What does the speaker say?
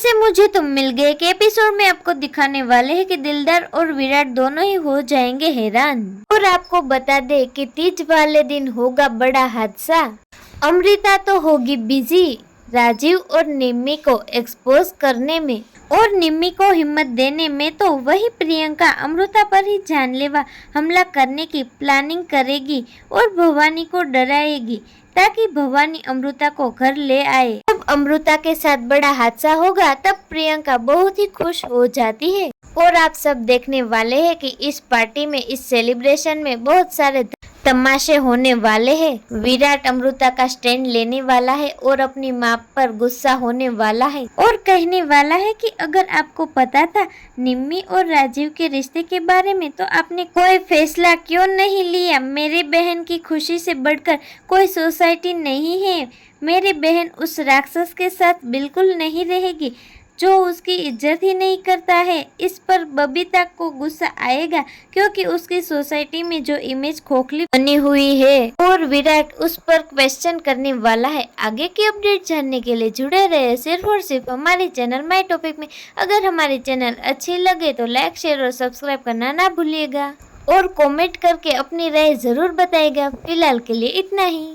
वैसे मुझे तो मिल गए कि एपिसोड में आपको दिखाने वाले हैं कि दिलदार और विराट दोनों ही हो जाएंगे हैरान। और आपको बता दे कि तीज वाले दिन होगा बड़ा हादसा। अमृता तो होगी बिजी राजीव और निम्मी को एक्सपोज करने में और निम्मी को हिम्मत देने में, तो वही प्रियंका अमृता पर ही जानलेवा हमला करने की प्लानिंग करेगी और भवानी को डराएगी ताकि भवानी अमृता को घर ले आए। जब अमृता के साथ बड़ा हादसा होगा तब प्रियंका बहुत ही खुश हो जाती है और आप सब देखने वाले हैं कि इस पार्टी में, इस सेलिब्रेशन में बहुत सारे तमाशे होने वाले हैं। विराट अमृता का स्टैंड लेने वाला है और अपनी माँ पर गुस्सा होने वाला है और कहने वाला है कि अगर आपको पता था निम्मी और राजीव के रिश्ते के बारे में तो आपने कोई फैसला क्यों नहीं लिया। मेरी बहन की खुशी से बढ़कर कोई सोसाइटी नहीं है। मेरी बहन उस राक्षस के साथ बिल्कुल नहीं रहेगी जो उसकी इज्जत ही नहीं करता है। इस पर बबीता को गुस्सा आएगा क्योंकि उसकी सोसाइटी में जो इमेज खोखली बनी हुई है और विराट उस पर क्वेश्चन करने वाला है। आगे की अपडेट जानने के लिए जुड़े रहे सिर्फ और सिर्फ हमारे चैनल माय टॉपिक में। अगर हमारे चैनल अच्छी लगे तो लाइक, शेयर और सब्सक्राइब करना ना भूलिएगा और कमेंट करके अपनी राय जरूर बताइएगा। फिलहाल के लिए इतना ही।